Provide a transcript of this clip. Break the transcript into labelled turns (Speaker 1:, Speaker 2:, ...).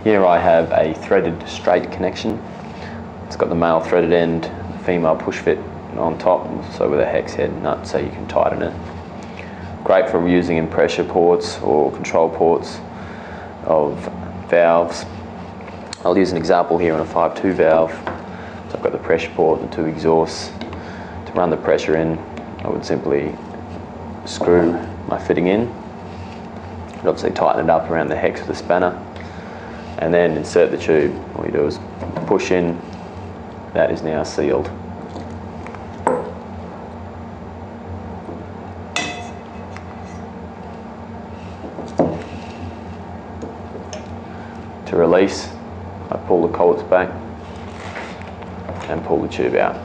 Speaker 1: Here I have a threaded straight connection. It's got the male threaded end, female push fit on top, so with a hex head nut so you can tighten it. Great for using in pressure ports or control ports of valves. I'll use an example here on a 5.2 valve. So I've got the pressure port and 2 exhausts. To run the pressure in, I would simply screw my fitting in. I'd obviously tighten it up around the hex with a spanner, and then insert the tube. All you do is push in. That is now sealed. To release, I pull the collets back and pull the tube out.